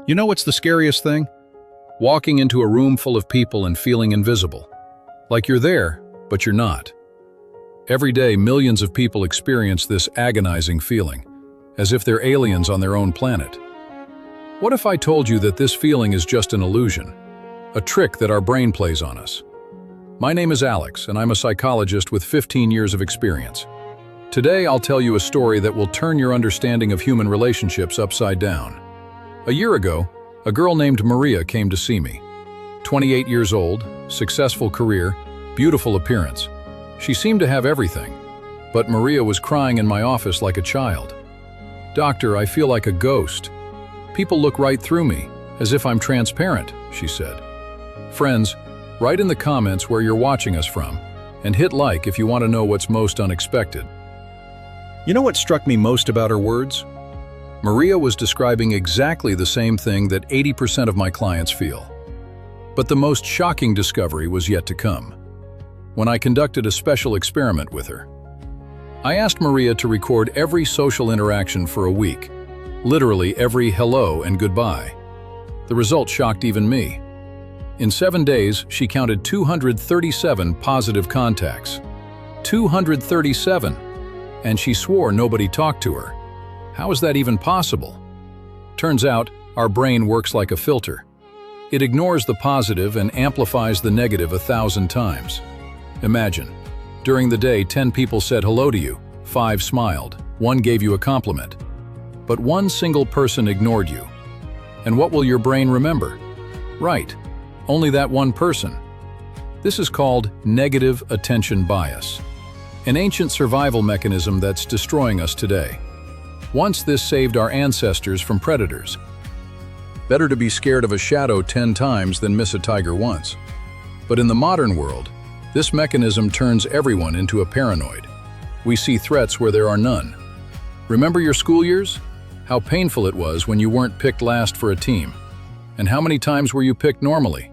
You know what's the scariest thing? Walking into a room full of people and feeling invisible. Like you're there, but you're not. Every day, millions of people experience this agonizing feeling, as if they're aliens on their own planet. What if I told you that this feeling is just an illusion, a trick that our brain plays on us? My name is Alex, and I'm a psychologist with 15 years of experience. Today, I'll tell you a story that will turn your understanding of human relationships upside down. A year ago, a girl named Maria came to see me. 28 years old, successful career, beautiful appearance. She seemed to have everything, but Maria was crying in my office like a child. "Doctor, I feel like a ghost. People look right through me, as if I'm transparent," she said. Friends, write in the comments where you're watching us from, and hit like if you want to know what's most unexpected. You know what struck me most about her words? Maria was describing exactly the same thing that 80% of my clients feel. But the most shocking discovery was yet to come. When I conducted a special experiment with her, I asked Maria to record every social interaction for a week, literally every hello and goodbye. The result shocked even me. In 7 days, she counted 237 positive contacts. 237! And she swore nobody talked to her. How is that even possible? Turns out, our brain works like a filter. It ignores the positive and amplifies the negative 1,000 times. Imagine, during the day 10 people said hello to you, 5 smiled, 1 gave you a compliment. But one single person ignored you. And what will your brain remember? Right, only that one person. This is called negative attention bias, an ancient survival mechanism that's destroying us today. Once this saved our ancestors from predators. Better to be scared of a shadow 10 times than miss a tiger once. But in the modern world, this mechanism turns everyone into a paranoid. We see threats where there are none. Remember your school years? How painful it was when you weren't picked last for a team. And how many times were you picked normally?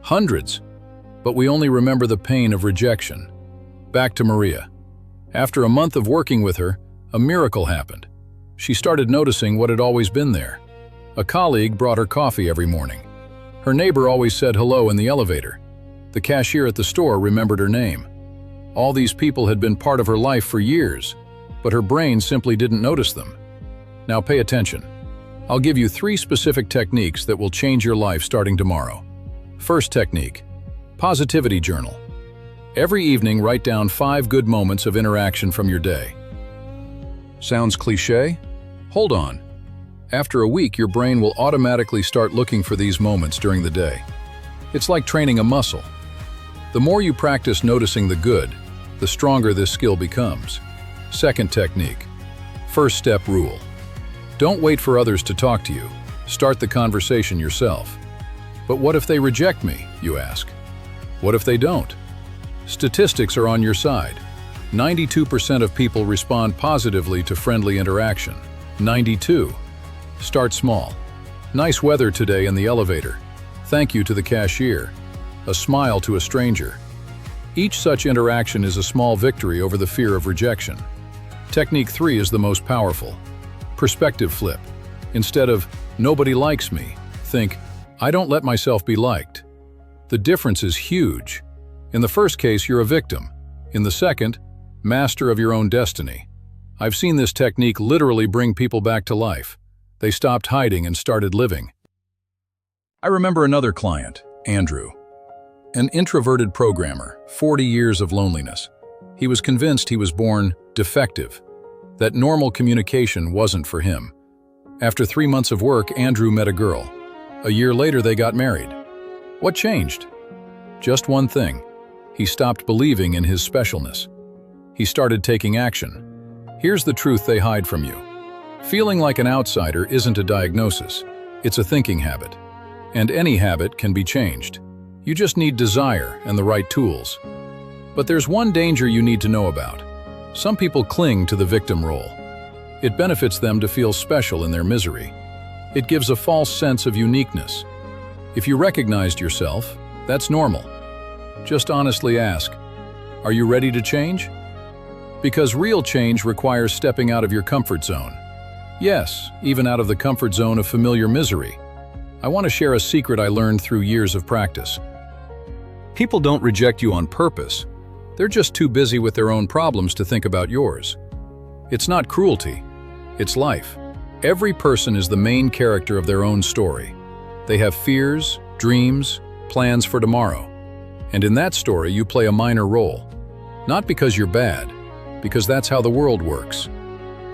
Hundreds. But we only remember the pain of rejection. Back to Maria. After a month of working with her, a miracle happened. She started noticing what had always been there. A colleague brought her coffee every morning. Her neighbor always said hello in the elevator. The cashier at the store remembered her name. All these people had been part of her life for years, but her brain simply didn't notice them. Now pay attention. I'll give you 3 specific techniques that will change your life starting tomorrow. First technique, positivity journal. Every evening, write down 5 good moments of interaction from your day. Sounds cliché? Hold on. After a week, your brain will automatically start looking for these moments during the day. It's like training a muscle. The more you practice noticing the good, the stronger this skill becomes. Second technique, first step rule. Don't wait for others to talk to you. Start the conversation yourself. But what if they reject me, you ask? What if they don't? Statistics are on your side. 92% of people respond positively to friendly interaction. 92. Start small. Nice weather today in the elevator. Thank you to the cashier. A smile to a stranger. Each such interaction is a small victory over the fear of rejection. Technique 3 is the most powerful. Perspective flip. Instead of, nobody likes me, think, I don't let myself be liked. The difference is huge. In the first case, you're a victim. In the second, master of your own destiny. I've seen this technique literally bring people back to life. They stopped hiding and started living. I remember another client, Andrew. An introverted programmer, 40 years of loneliness. He was convinced he was born defective, that normal communication wasn't for him. After 3 months of work, Andrew met a girl. A year later, they got married. What changed? Just one thing. He stopped believing in his specialness. He started taking action. Here's the truth they hide from you. Feeling like an outsider isn't a diagnosis. It's a thinking habit. And any habit can be changed. You just need desire and the right tools. But there's one danger you need to know about. Some people cling to the victim role. It benefits them to feel special in their misery. It gives a false sense of uniqueness. If you recognized yourself, that's normal. Just honestly ask, are you ready to change? Because real change requires stepping out of your comfort zone. Yes, even out of the comfort zone of familiar misery. I want to share a secret I learned through years of practice. People don't reject you on purpose. They're just too busy with their own problems to think about yours. It's not cruelty, it's life. Every person is the main character of their own story. They have fears, dreams, plans for tomorrow. And in that story, you play a minor role. Not because you're bad, because that's how the world works.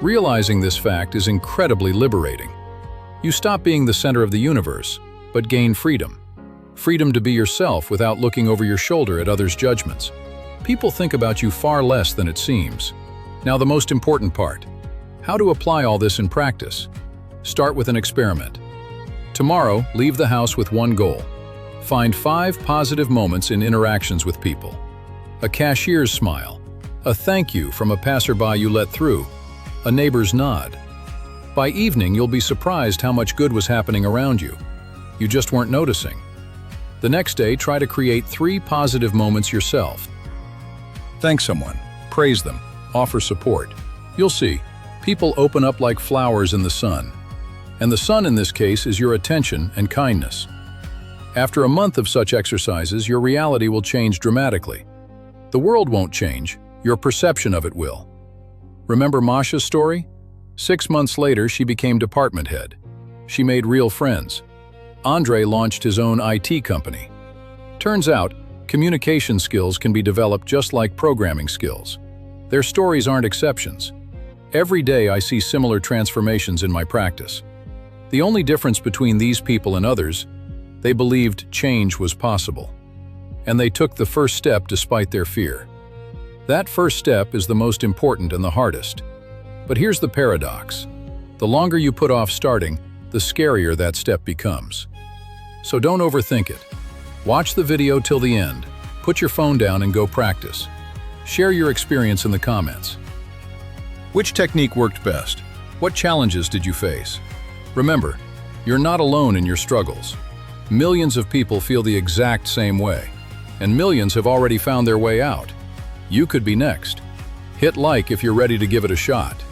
Realizing this fact is incredibly liberating. You stop being the center of the universe, but gain freedom. Freedom to be yourself without looking over your shoulder at others' judgments. People think about you far less than it seems. Now the most important part. How to apply all this in practice. Start with an experiment. Tomorrow, leave the house with one goal. Find 5 positive moments in interactions with people. A cashier's smile. A thank you from a passerby you let through. A neighbor's nod. By evening, you'll be surprised how much good was happening around you. You just weren't noticing. The next day, try to create 3 positive moments yourself. Thank someone, praise them, offer support. You'll see, people open up like flowers in the sun. And the sun in this case is your attention and kindness. After a month of such exercises, your reality will change dramatically. The world won't change, your perception of it will. Remember Masha's story? 6 months later, she became department head. She made real friends. Andre launched his own IT company. Turns out, communication skills can be developed just like programming skills. Their stories aren't exceptions. Every day I see similar transformations in my practice. The only difference between these people and others, they believed change was possible. And they took the first step despite their fear. That first step is the most important and the hardest. But here's the paradox. The longer you put off starting, the scarier that step becomes. So don't overthink it. Watch the video till the end. Put your phone down and go practice. Share your experience in the comments. Which technique worked best? What challenges did you face? Remember, you're not alone in your struggles. Millions of people feel the exact same way, and millions have already found their way out. You could be next. Hit like if you're ready to give it a shot.